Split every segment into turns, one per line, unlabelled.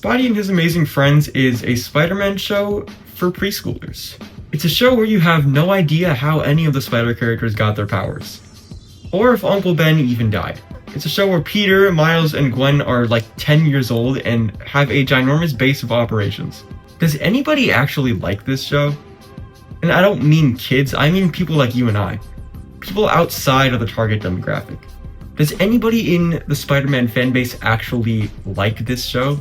Spidey and His Amazing Friends is a Spider-Man show for preschoolers. It's a show where you have no idea how any of the Spider characters got their powers, or if Uncle Ben even died. It's a show where Peter, Miles, and Gwen are like 10 years old and have a ginormous base of operations. Does anybody actually like this show? And I don't mean kids, I mean people like you and I. People outside of the target demographic. Does anybody in the Spider-Man fanbase actually like this show?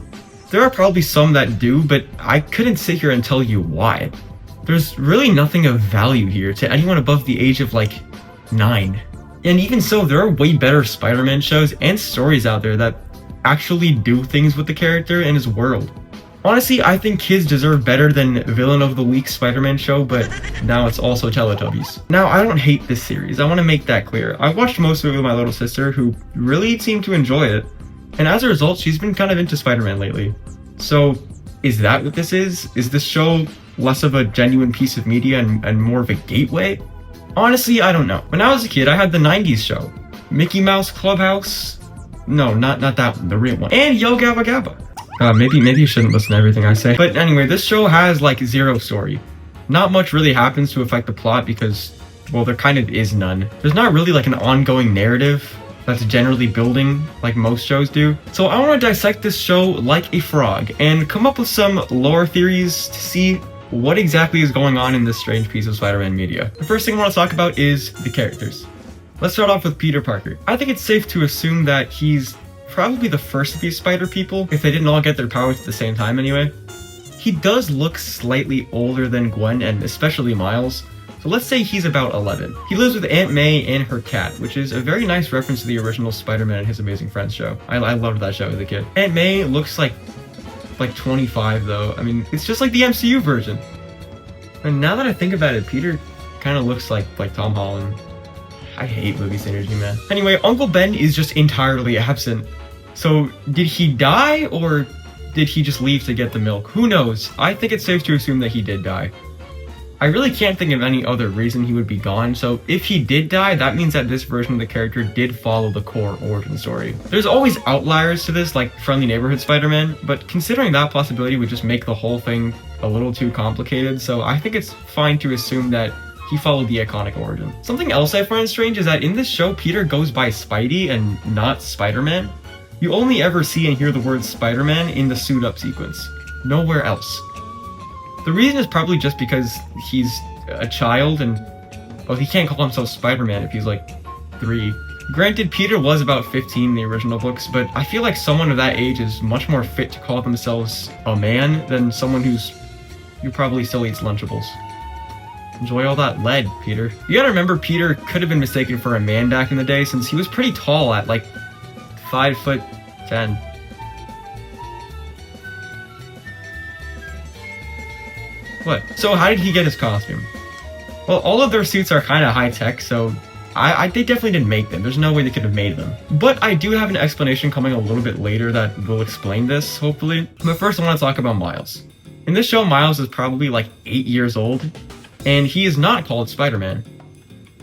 There are probably some that do, but I couldn't sit here and tell you why. There's really nothing of value here to anyone above the age of like 9. And even so, there are way better Spider-Man shows and stories out there that actually do things with the character and his world. Honestly, I think kids deserve better than Villain of the Week Spider-Man show, but now it's also Teletubbies. Now, I don't hate this series, I want to make that clear. I watched most of it with my little sister, who really seemed to enjoy it, and as a result, she's been kind of into Spider-Man lately. So, is that what this is? Is this show less of a genuine piece of media and more of a gateway? Honestly, I don't know. When I was a kid, I had the 90s show. Mickey Mouse Clubhouse? No, not that one, the real one. And Yo Gabba Gabba. Maybe you shouldn't listen to everything I say. But anyway, this show has like zero story. Not much really happens to affect the plot because, well, there kind of is none. There's not really like an ongoing narrative that's generally building like most shows do. So I want to dissect this show like a frog and come up with some lore theories to see what exactly is going on in this strange piece of Spider-Man media. The first thing I want to talk about is the characters. Let's start off with Peter Parker. I think it's safe to assume that he's probably the first of these spider people, if they didn't all get their powers at the same time anyway. He does look slightly older than Gwen and especially Miles, so let's say he's about 11. He lives with Aunt May and her cat, which is a very nice reference to the original Spider-Man and His Amazing Friends show. I loved that show as a kid. Aunt May looks like 25 though. I mean, it's just like the MCU version. And now that I think about it, Peter kind of looks like Tom Holland. I hate movie synergy, man. Anyway, Uncle Ben is just entirely absent. So, did he die, or did he just leave to get the milk? Who knows? I think it's safe to assume that he did die. I really can't think of any other reason he would be gone, so if he did die, that means that this version of the character did follow the core origin story. There's always outliers to this, like Friendly Neighborhood Spider-Man, but considering that possibility would just make the whole thing a little too complicated, so I think it's fine to assume that he followed the iconic origin. Something else I find strange is that in this show, Peter goes by Spidey and not Spider-Man. You only ever see and hear the word Spider-Man in the suit up sequence. Nowhere else. The reason is probably just because he's a child and, well, he can't call himself Spider-Man if he's like 3. Granted, Peter was about 15 in the original books, but I feel like someone of that age is much more fit to call themselves a man than someone who probably still eats Lunchables. Enjoy all that lead, Peter. You gotta remember, Peter could have been mistaken for a man back in the day since he was pretty tall at like 5'10". What? So how did he get his costume? Well, all of their suits are kind of high-tech, so they definitely didn't make them. There's no way they could have made them. But I do have an explanation coming a little bit later that will explain this, hopefully. But first I want to talk about Miles. In this show, Miles is probably like 8 years old, and he is not called Spider-Man.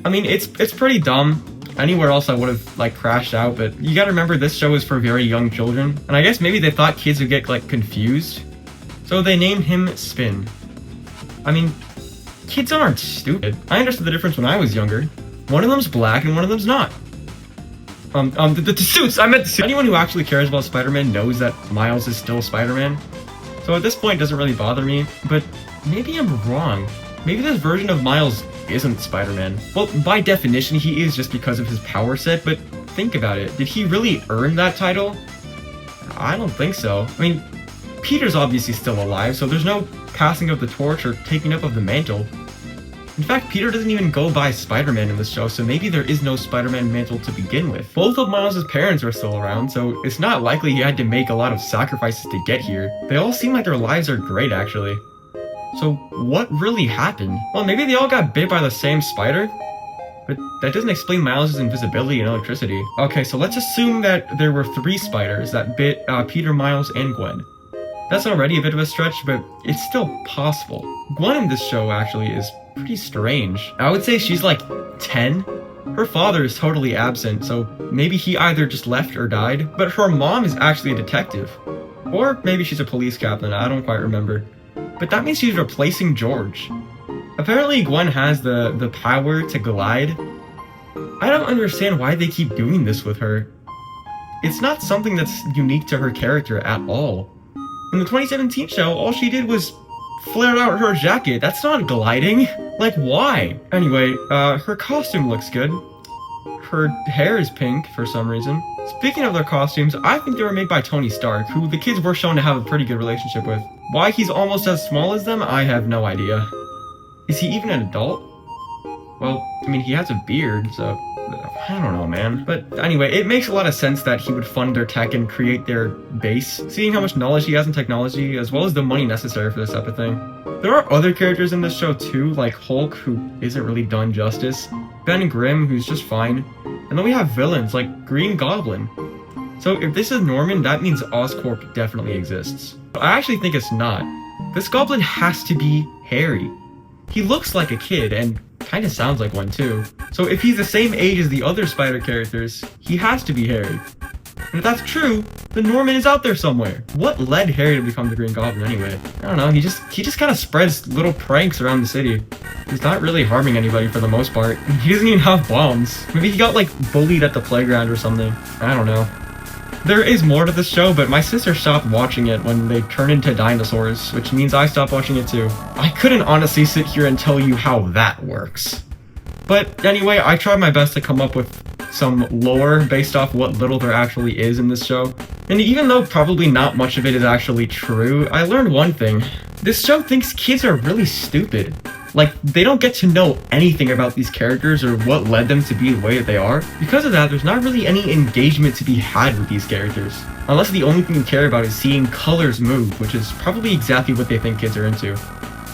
I mean, it's pretty dumb. Anywhere else I would have like crashed out, but you gotta remember this show is for very young children, and I guess maybe they thought kids would get like confused, so they named him Spin. I mean, kids aren't stupid. I understood the difference when I was younger. One of them's black and one of them's not. The suits! I meant the suits! Anyone who actually cares about Spider-Man knows that Miles is still Spider-Man. So at this point, it doesn't really bother me, but maybe I'm wrong. Maybe this version of Miles isn't Spider-Man. Well, by definition, he is just because of his power set, but think about it. Did he really earn that title? I don't think so. I mean, Peter's obviously still alive, so there's no passing of the torch or taking up of the mantle. In fact, Peter doesn't even go by Spider-Man in this show, so maybe there is no Spider-Man mantle to begin with. Both of Miles' parents are still around, so it's not likely he had to make a lot of sacrifices to get here. They all seem like their lives are great, actually. So what really happened? Well, maybe they all got bit by the same spider? But that doesn't explain Miles' invisibility and electricity. Okay, so let's assume that there were 3 spiders that bit Peter, Miles, and Gwen. That's already a bit of a stretch, but it's still possible. Gwen in this show actually is pretty strange. I would say she's like 10. Her father is totally absent, so maybe he either just left or died, but her mom is actually a detective. Or maybe she's a police captain, I don't quite remember. But that means she's replacing George. Apparently Gwen has the power to glide. I don't understand why they keep doing this with her. It's not something that's unique to her character at all. In the 2017 show, all she did was flare out her jacket. That's not gliding. Like, why? Anyway, her costume looks good. Her hair is pink for some reason. Speaking of their costumes, I think they were made by Tony Stark, who the kids were shown to have a pretty good relationship with. Why he's almost as small as them, I have no idea. Is he even an adult? Well, I mean, he has a beard, so I don't know, man. But anyway, it makes a lot of sense that he would fund their tech and create their base, seeing how much knowledge he has in technology, as well as the money necessary for this type of thing. There are other characters in this show too, like Hulk, who isn't really done justice, Ben Grimm, who's just fine, and then we have villains like Green Goblin. So if this is Norman, that means Oscorp definitely exists. But I actually think it's not. This goblin has to be Harry. He looks like a kid, and kinda sounds like one too. So if he's the same age as the other Spider characters, he has to be Harry. And if that's true, then Norman is out there somewhere. What led Harry to become the Green Goblin anyway? I don't know, he just kind of spreads little pranks around the city. He's not really harming anybody for the most part. He doesn't even have bombs. Maybe he got like bullied at the playground or something. I don't know. There is more to this show, but my sister stopped watching it when they turn into dinosaurs, which means I stopped watching it too. I couldn't honestly sit here and tell you how that works. But anyway, I tried my best to come up with some lore based off what little there actually is in this show. And even though probably not much of it is actually true, I learned one thing. This show thinks kids are really stupid. Like, they don't get to know anything about these characters or what led them to be the way that they are. Because of that, there's not really any engagement to be had with these characters. Unless the only thing you care about is seeing colors move, which is probably exactly what they think kids are into.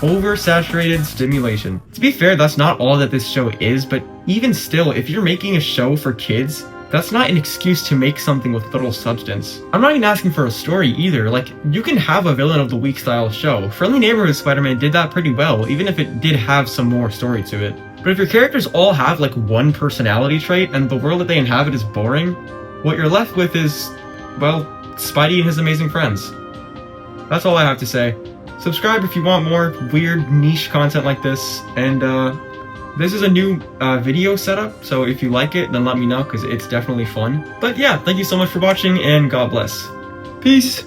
Oversaturated stimulation. To be fair, that's not all that this show is, but even still, if you're making a show for kids, that's not an excuse to make something with little substance. I'm not even asking for a story either, like, you can have a villain of the week style show. Friendly Neighborhood Spider-Man did that pretty well, even if it did have some more story to it. But if your characters all have like one personality trait and the world that they inhabit is boring, what you're left with is, well, Spidey and his amazing friends. That's all I have to say. Subscribe if you want more weird niche content like this, and this is a new video setup, so if you like it, then let me know, because it's definitely fun. But yeah, thank you so much for watching, and God bless. Peace!